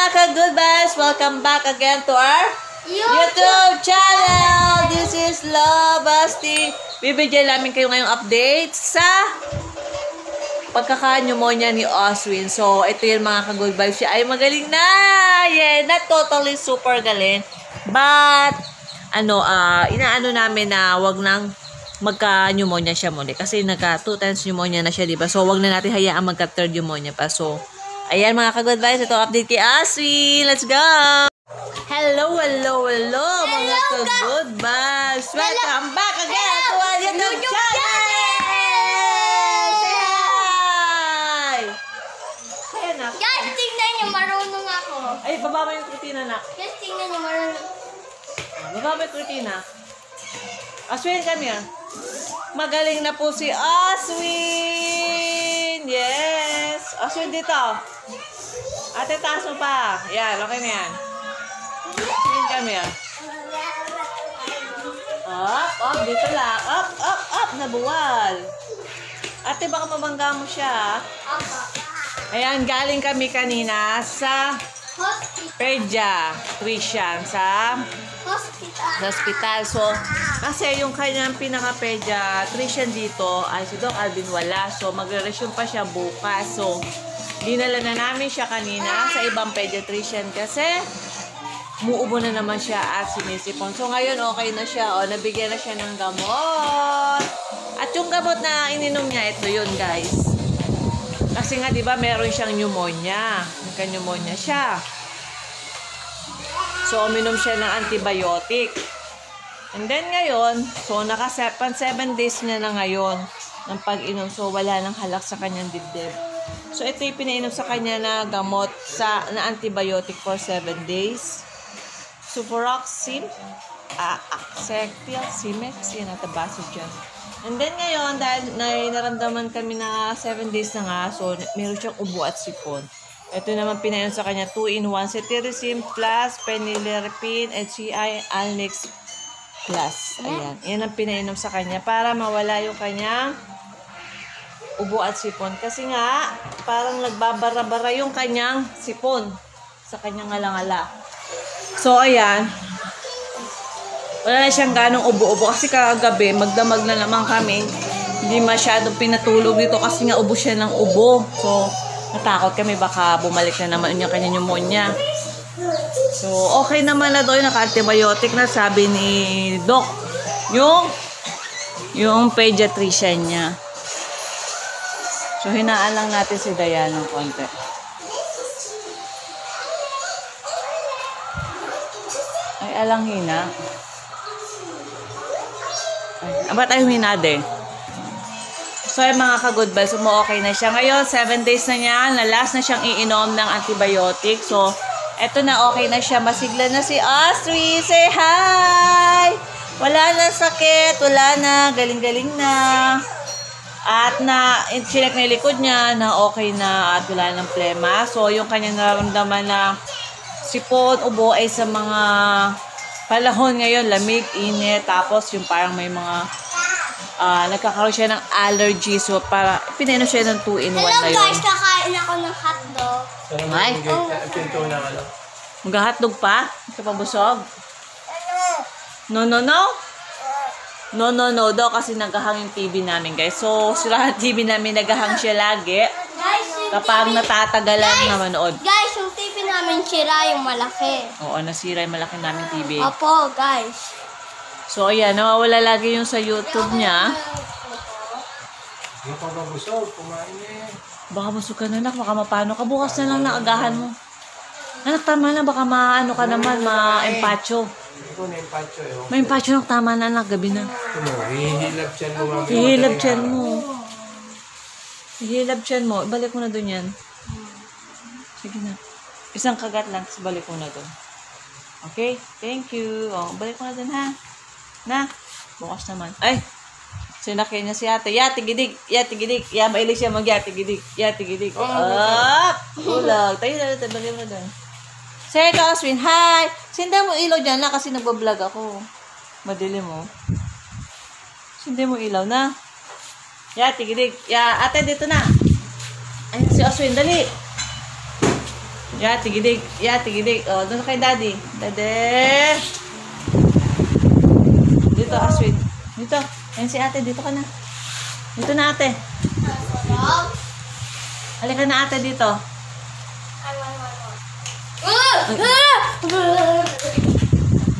Mga ka-good vibes, welcome back again to our YouTube channel. This is Love Asti. Bibigyan namin kayo ngayong update sa pagkaka-pneumonia ni Oswin. So, ito yung mga ka-good vibes. Siya ay magaling na. Yeah, not totally super galing. But, inaano namin na wag nang magka-pneumonia siya muli. Kasi nagka 2 times pneumonia na siya, diba? So, wag na natin hayaan magka-third pneumonia pa. So, ayan mga ka-good vibes. Ito update kay Oswin. Let's go! Hello mga ka-good vibes. Welcome back again to our YouTube channel! Say hi! Ayan na. Guys, tingnan nyo, marunong ako. Ay, baba mo yung kurtina na. Guys, tingnan nyo, marunong. Baba mo yung kurtina. Oswin, come here. Magaling na po si Oswin! Yes! Oswin, dito. Ate, taas mo pa. Yan, okay na yan. Oswin, come here. Up, dito lang. Up, nabuwal. Ate, baka mabangga mo siya. Ayan, galing kami kanina sa pediatrician sa hospital. So, kasi yung kanyang pinaka-pediatrician dito ay si Doc Alvin wala. So, magre-resume pa siya bukas. So, dinala na namin siya kanina sa ibang pediatrician kasi muubo na naman siya at sinisipon. So, ngayon okay na siya. O, nabigyan na siya ng gamot. At yung gamot na ininom niya, ito yun guys. Kasi nga, di ba, meron siyang pneumonia. Nagka-pneumonia siya. So, uminom siya ng antibiotic. And then ngayon, so naka 7 days niya na ngayon ng pag-inom. So, wala nang halak sa kanyang dibdib. So, ito yung pinainom sa kanya na gamot na antibiotic for 7 days. Suphoroxime, Acceptil, Simex, yan at Basogen. And then ngayon, dahil naramdaman kami na 7 days na nga, so meron siyang ubo at sipon. Ito naman pinainom sa kanya 2-in-1 cetirizine plus phenylephrine HCI Alnex plus. Ayan. Yan ang pinainom sa kanya para mawala yung kanyang ubo at sipon. Kasi nga, parang nagbabara-bara yung kanyang sipon sa kanyang ngalangala. So, ayan. Wala na siyang ganong ubo-ubo. Kasi kagabi, magdamag na naman kami. Hindi masyadong pinatulog dito kasi nga ubo siya ng ubo. So, natakot kami baka bumalik na naman yung kanyang pneumonia. So, okay naman na doon. Naka-antibiotic na sabi ni Doc. Yung pediatrician niya. So, hinaan lang natin si Dayan ng konti. Ay, alang hina. Ay, ba't tayo hinade? So, yung mga ka-good vibes, okay na siya. Ngayon, 7 days na niya. Last na siyang iinom ng antibiotic. So, eto na, okay na siya. Masigla na si Oswin. Say hi! Wala na sakit. Wala na. Galing-galing na. At chinek na yung likod niya na okay na at wala ng plema. So, yung kanyang nararamdaman na sipon, ubo ay sa mga panahon ngayon, lamig, init. Tapos, yung parang may mga nagkakaroon siya ng allergy. So, para pinainom siya ng 2-in-1 na yun. Hello guys, kakain ako ng hotdog. Ay? Mag-hotdog pa? Ito pa busog? No. No, daw kasi naghahang yung TV namin, guys. So, sila TV namin, naghahang siya lagi. Kapag natatagalan na manood. Guys, yung TV namin sira yung malaki. Oo, nasira yung malaki namin TV. Opo, guys. So, ayan, nawawala lagi yung sa YouTube niya. Hindi pa ba busog? Kumain eh. Baka busog ka na, anak. Baka mapano ka. Bukas na lang naagahan mo. Anak, tama na. Baka maano ka naman, ma-empacho. Hindi ko na-empacho eh. May empacho na, tama na, anak. Gabi na. Hihilab siyan mo. Hihilab siyan mo. Hihilab siyan mo. Ibalik mo na dun yan. Sige na. Isang kagat lang, tapos balik mo na dun. Okay? Thank you. O, balik mo na dun, ha? Na, bukas naman. Ay, sinakyan niya si ate. Yati gidig. Ya, mailig siya mag-yati gidig. Up! Ulag. Tayo na, balik mo na dun. Say ka, Oswin. Hi! Sinda mo ilaw dyan na kasi nagbablog ako. Madilim mo. Sinda mo ilaw na. Yati gidig. Ya, ate dito na. Ay, si Oswin, dali. Ya, tigidig. Ya, tigidig. O, doon kay daddy. Daddy. Dito, Aswin. Dito. Ayan si ate. Dito ka na. Dito na ate. Sarap. Halika na ate dito. Ay,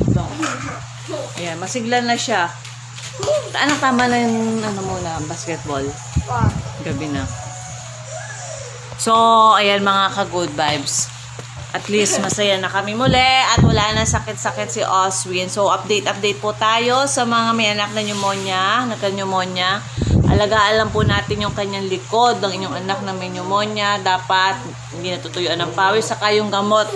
Dito. Ayan, masiglan na siya. Ano, tama na yung basketball. Gabi na. So, ayan mga ka-good vibes. At least masaya na kami muli at wala na sakit-sakit si Oswin. So, update po tayo sa mga may anak na pneumonia, nagka-pneumonia. Alagaan lang po natin yung kanyang likod ng inyong anak na may pneumonia. Dapat hindi natutuyuan ng pawis. Saka yung gamot,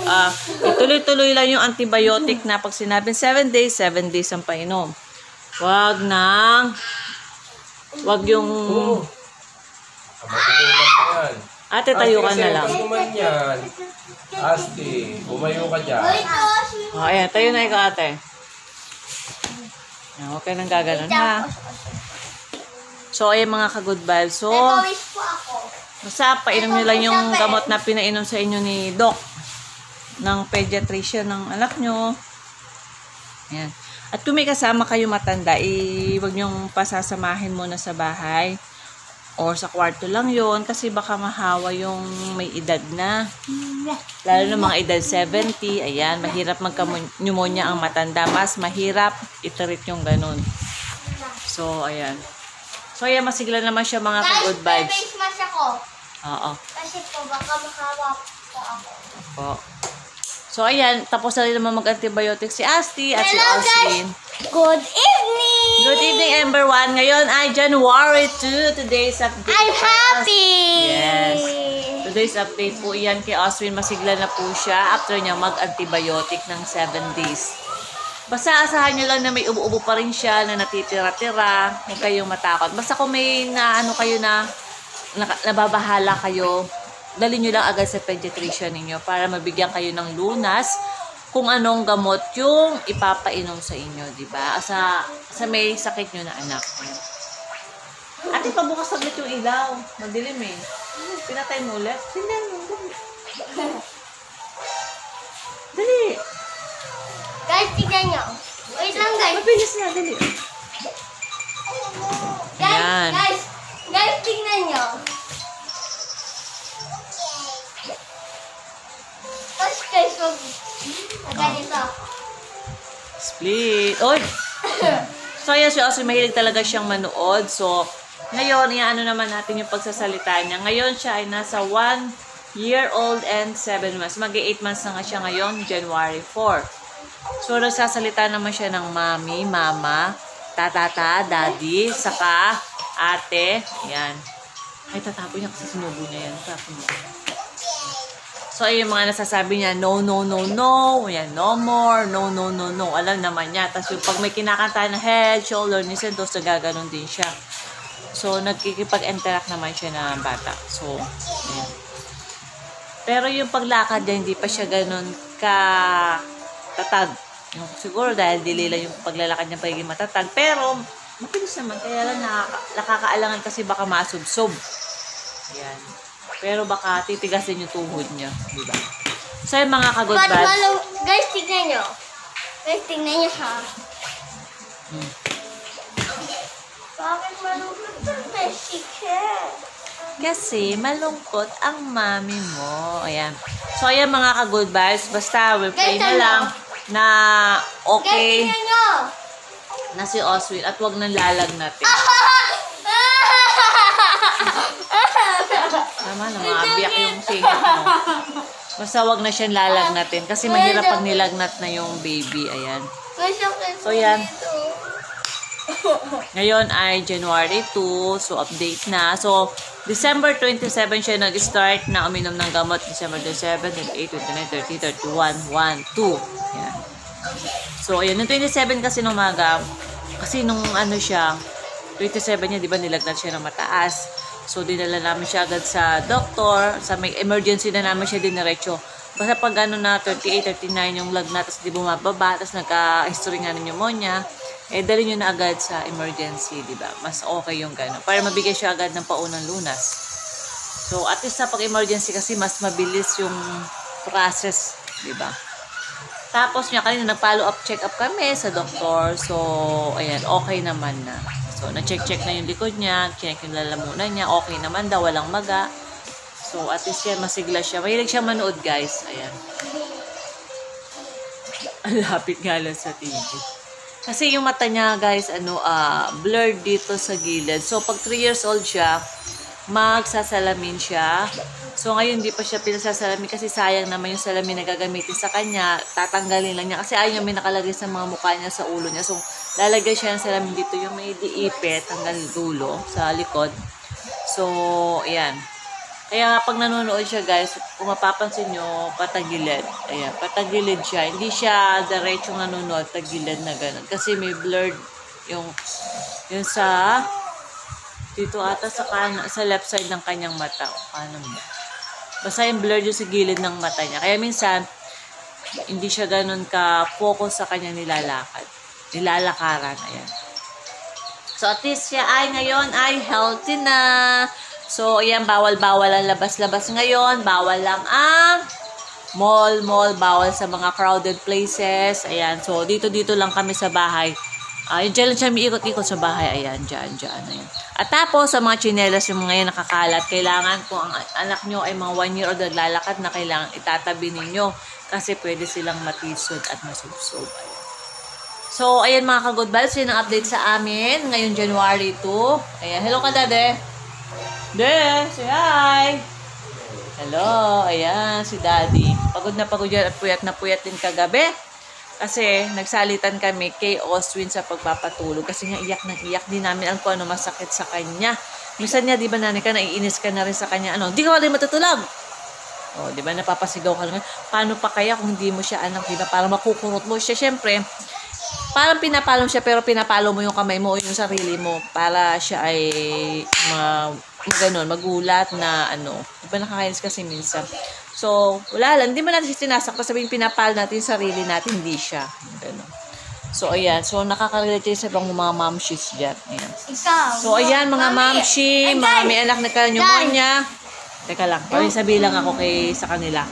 ituloy-tuloy lang yung antibiotic na pag sinabing 7 days ang painom. Wag yung... Matutulang pa yan. Ate, tayo ka na lang. Pag naman yan, Asti, bumayo ka dyan. O, ayan, tayo na ikaw, ate. Ayan, huwag ka nang gaganon, ha? So, ayan mga ka-good vibes. So, Pawis po ako. basta painom nyo lang yung gamot na pinainom sa inyo ni Doc ng pediatrician ng anak nyo. Ayan. At kung may kasama kayo matanda, huwag nyong pasasamahin muna sa bahay. Or sa kwarto lang yon kasi baka mahawa yung may edad na. Lalo na mga edad 70, ayan, mahirap magka-pneumonia ang matanda. Mas mahirap iterit yung ganun. So, ayan. So, ayan, masigla naman siya mga ka-good Guys, vibes. face mask ako. Oo. Kasi po, baka makawa po ako. Po. So, ayan, tapos na rin naman mag-antibiotic si Asti at si Hello, Oswin. Good evening! Good evening, Ember 1. Ngayon ay January 2. Today's update. I'm happy! Yes. Today's update po iyan kay Oswin. Masigla na po siya after niya mag-antibiotic ng 7 days. Basta asahan nyo lang na may ubo-ubo pa rin siya na natitira-tira. Huwag kayong matakot. Basta kung may nababahala kayo, dali nyo lang agad sa pediatrician ninyo para mabigyan kayo ng lunas kung anong gamot yung ipapainom sa inyo, di ba? Sa may sakit nyo na anak. Ate, pabukas saglit yung ilaw. Madilim eh. Pinatay mo ulit. Tingnan mo. Dali. Guys, tignan nyo. Wait lang, guys. Mabilis na, dali. Ayan. Guys, tignan nyo. Tapos guys, ganito. Split. Oy! So, ayan, si Oswin, mahilig talaga siyang manood. So, ngayon, iaano naman natin yung pagsasalita niya. Ngayon, siya ay nasa 1-year-old and 7 months. Mag-8 months na nga siya ngayon, January 4. So, nagsasalita naman siya ng mami, mama, tatata, daddy, saka ate. Ayan. Ay, tatapon niya kasi sinubo niya yan. Tapon niya. So, yung mga nasasabi niya, no, no, no, no. Ayan, no more, no, no, no, no. Alam naman niya. Tapos yung pag may kinakanta na head, shoulder, knees, and toes, nagaganon din siya. So, nagkikipag-interact naman siya na bata. So, ayan. Pero yung paglakad niya, hindi pa siya ganun ka-tatag. Siguro dahil dili lang yung paglalakad niya pagiging matatag. Pero, mabilis naman. Kaya lang nakakaalangan kasi baka masubsob. Ayan. Pero baka titigasin yung tuhod niya. Diba? So, yung mga ka-good vibes. Guys, tignan nyo. Guys, tignan nyo ha. Bakit malungkot ang chicken? Kasi malungkot ang mami mo. Ayan. So, ayan mga ka-good vibes. Basta, we pray na lang na okay Guys, tignan nyo. na si Oswin at wag nang lalagnat. Tama na, maabiyak yung singit mo. Basta wag na siyang lalagnatin kasi mahirap pag nilagnat na yung baby. Ayan. So, yan. Ngayon ay January 2. So, update na. So, December 27 siya nag-start na uminom ng gamot. December 27, 28, 29, 30, 31, 1, 2. Ayan. So, ayan. Yung 27 kasi nung umaga, kasi nung ano siya, 27 niya, di ba, nilagnat siya ng mataas. So, dinala namin siya agad sa doktor. Sa may emergency na namin siya diniretso. Basta pag ano na 38, 39 yung lagnat, tapos di bumababa, tapos nagka-history nga ng pneumonia, dali nyo na agad sa emergency, di ba? Mas okay yung gano'n. Para mabigay siya agad ng paunang lunas. So, at least sa pag-emergency kasi mas mabilis yung process, di ba? Tapos niya kanina nag-follow up, check up kami sa doktor. So, ayan, okay naman na. So, na-check na yung likod niya, check yung lalamunan niya, okay naman daw, walang maga. So, at least yan, masigla siya. Mahilig siya manood, guys. Ayan. Ang lapit nga lang sa TV. Kasi yung mata niya, guys, blurred dito sa gilid. So, pag 3 years old siya, magsasalamin siya. So, ngayon, hindi pa siya pinasasalamin kasi sayang naman yung salamin na gagamitin sa kanya. Tatanggalin lang niya. Kasi ayaw niya may nakalagay sa mga mukha niya, sa ulo niya. So, lalagay siya ng salamin dito yung may diipit hanggang dulo sa likod. So, ayan. Kaya pag nanonood siya, guys, kung mapapansin nyo, patagilid. Ayan, patagilid siya. Hindi siya diretsong nanonood, tagilid na gano'n. Kasi may blurred yung sa dito ata sa left side ng kanyang mata. O, paano mo? Basta yung blurred yung sa gilid ng mata niya. Kaya minsan, hindi siya gano'n ka-focus sa kanyang nilalakaran. Ayan. So, at least siya ngayon ay healthy na. So, ayan, bawal-bawal ang labas-labas ngayon. Bawal lang ang mall, bawal sa mga crowded places. Ayan, so dito lang kami sa bahay. Diyan lang siya miikot-ikot sa bahay. Ayan, dyan. Ayan. At tapos, sa mga tsinelas yung mga yan nakakalat, kailangan kung ang anak nyo ay mga 1 year old naglalakad na kailangan itatabi ninyo kasi pwede silang matisod at masubsob. Ayan. So, ayan mga ka-good vibes, yun ang update sa amin ngayon January 2. Ayan, hello ka, Dade. Dade, say hi. Hello, ayan, si Daddy. Pagod na pagod yan at puyat na puyat din kagabi. Kasi nagsalitan kami kay Oswin sa pagpapatulog. Kasi nga iyak din namin ang kung ano masakit sa kanya. Minsan niya, di ba nanay ka, naiinis ka na rin sa kanya. Di ka rin matutulog. Di ba, napapasigaw ka lang. Paano pa kaya kung hindi mo siya anak, di ba? Parang makukurot mo siya. Siyempre, parang pinapalo siya pero pinapalo mo yung kamay mo o yung sarili mo para siya ay magulat na Di ba nakakainis kasi minsan. So, wala lang. Hindi mo natin sinasakta. Sabihin, pinapal natin yung sarili natin. Hindi siya. Gano'n. So, ayan. So, nakaka-relate sa ibang mga mamshis dyan. Ayan. So, ayan, mga mamshi. Mga may anak na pneumonia. Teka lang. Sabihin lang ako sa kanila.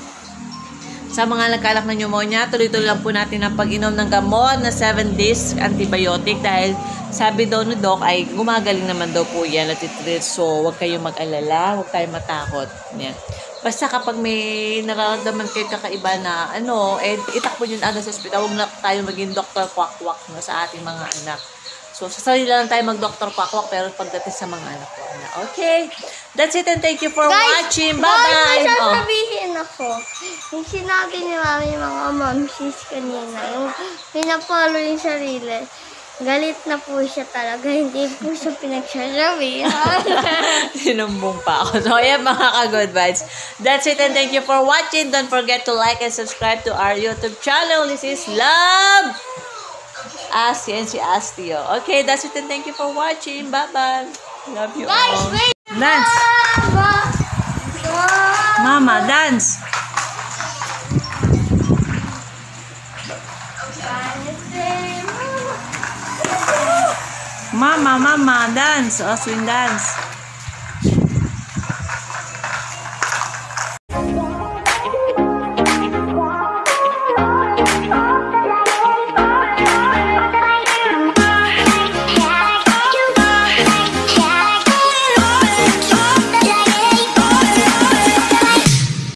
Sa mga nagkalak ng pneumonia, tuloy-tuloy lang po natin ang pag-inom ng gamot na 7 days antibiotic dahil sabi daw ni Doc ay gumagaling naman daw po yan at itreat. So, huwag kayong mag-alala, huwag kayong matakot. Yan. Basta kapag may nararamdaman kayo kakaiba na itakbo nyo na sa ospital, huwag na tayo maging doktor kwak-kwak sa ating mga anak. So, sa sarili lang tayo mag-doktor kwak-kwak pero pagdating sa mga anak ko. Okay. That's it and thank you for watching. Bye-bye. Guys, may sasabihin ako. Yung sinabi ni Mami mga mamsis kanina, yung pinapalo yung sarili. Galit na po siya talaga. Hindi po siya pinagsasabihan. Sinumbong pa ako. So, ayan mga ka-good vibes. That's it and thank you for watching. Don't forget to like and subscribe to our YouTube channel. This is Love Asti and si Astio. Okay, that's it and thank you for watching. Bye-bye. Love you all. Wait! Dance. Mama, dance. Mama, dance. Oswin, dance.